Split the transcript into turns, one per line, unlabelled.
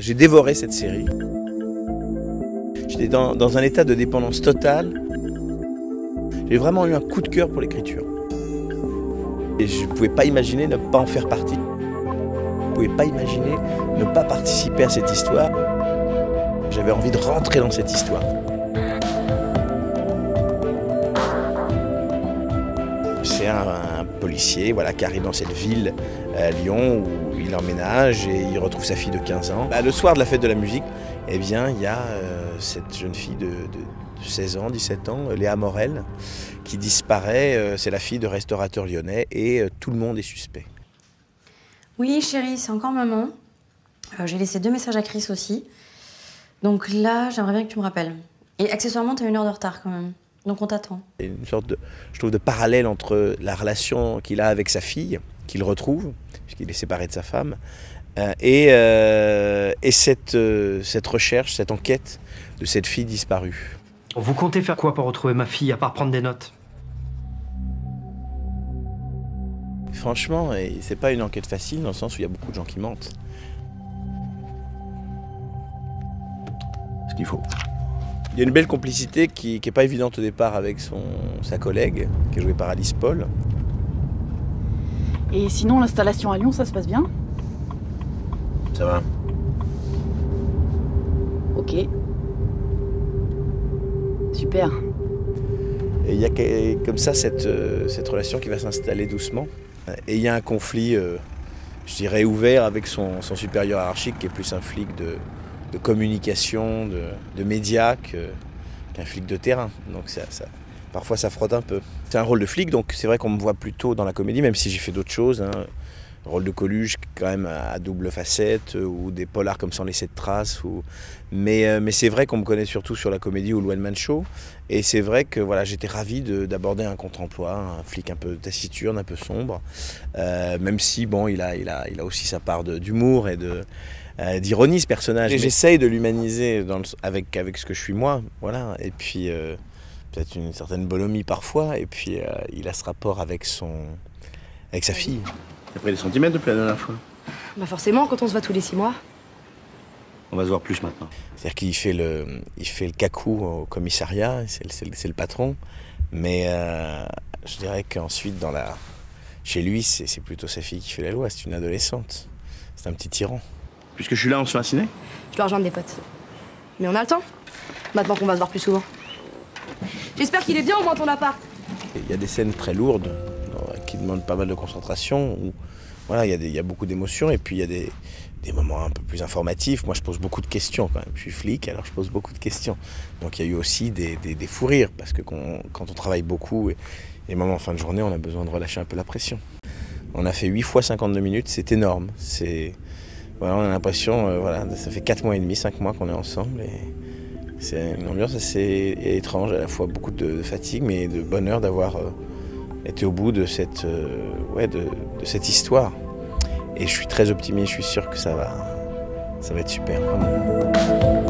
J'ai dévoré cette série. J'étais dans un état de dépendance totale. J'ai vraiment eu un coup de cœur pour l'écriture. Et je ne pouvais pas imaginer ne pas en faire partie. Je ne pouvais pas imaginer ne pas participer à cette histoire. J'avais envie de rentrer dans cette histoire. C'est un policier qui arrive dans cette ville, Lyon, où il emménage et il retrouve sa fille de 15 ans. Le soir de la fête de la musique, eh bien, il y a cette jeune fille de 16 ans, 17 ans, Léa Morel, qui disparaît. C'est la fille de restaurateur lyonnais et tout le monde est suspect.
Oui, chérie, c'est encore maman. J'ai laissé 2 messages à Chris aussi. Donc là, j'aimerais bien que tu me rappelles. Et accessoirement, tu as 1 heure de retard quand même. Donc on t'attend. Il y a
une sorte de parallèle entre la relation qu'il a avec sa fille, qu'il retrouve, puisqu'il est séparé de sa femme, et cette recherche, cette enquête de cette fille disparue.
Vous comptez faire quoi pour retrouver ma fille, à part prendre des notes?
Franchement, c'est pas une enquête facile, dans le sens où il y a beaucoup de gens qui mentent. Ce qu'il faut. Il y a une belle complicité qui n'est pas évidente au départ avec sa collègue, qui est jouée par Alice Paul.
Et sinon, l'installation à Lyon, ça se passe bien?
Ça va.
Ok. Super.
Et il y a comme ça cette relation qui va s'installer doucement. Et il y a un conflit, je dirais, ouvert avec son supérieur hiérarchique, qui est plus un flic de communication, de médias qu'un flic de terrain. Donc parfois ça frotte un peu. C'est un rôle de flic, donc c'est vrai qu'on me voit plutôt dans la comédie, même si j'ai fait d'autres choses. Le rôle de Coluche, quand même à double facette, ou des polars comme Sans laisser de traces. Mais c'est vrai qu'on me connaît surtout sur la comédie ou le One Man Show. Et c'est vrai que voilà, j'étais ravi d'aborder un contre-emploi, un flic un peu taciturne, un peu sombre. Même si bon, il a aussi sa part d'humour et d'ironie, ce personnage. Et j'essaye de l'humaniser avec ce que je suis moi, voilà. Et puis peut-être une certaine bonhomie parfois. Et puis il a ce rapport avec sa fille.
T'as pris des centimètres depuis la dernière fois?
Bah forcément, quand on se voit tous les 6 mois.
On va se voir plus maintenant.
C'est-à-dire qu'il fait le cacou au commissariat, c'est le patron. Mais je dirais qu'ensuite, chez lui, c'est plutôt sa fille qui fait la loi. C'est une adolescente. C'est un petit tyran.
Puisque je suis là, on se fait un ciné?
Je dois rejoindre des potes. Mais on a le temps, maintenant qu'on va se voir plus souvent. J'espère qu'il est bien au moins ton appart.
Il y a des scènes très lourdes qui demandent pas mal de concentration. Où, voilà, il y a beaucoup d'émotions et puis il y a des moments un peu plus informatifs. Moi, je pose beaucoup de questions quand même. Je suis flic, alors je pose beaucoup de questions. Donc il y a eu aussi des fous rires parce que quand on travaille beaucoup et les moments en fin de journée, on a besoin de relâcher un peu la pression. On a fait 8 fois 52 minutes, c'est énorme. Voilà, on a l'impression, ça fait 4 mois et demi, 5 mois qu'on est ensemble et c'est une ambiance assez étrange, à la fois beaucoup de fatigue mais de bonheur d'avoir été au bout de cette histoire. Et je suis très optimiste, je suis sûr que ça va être super, vraiment.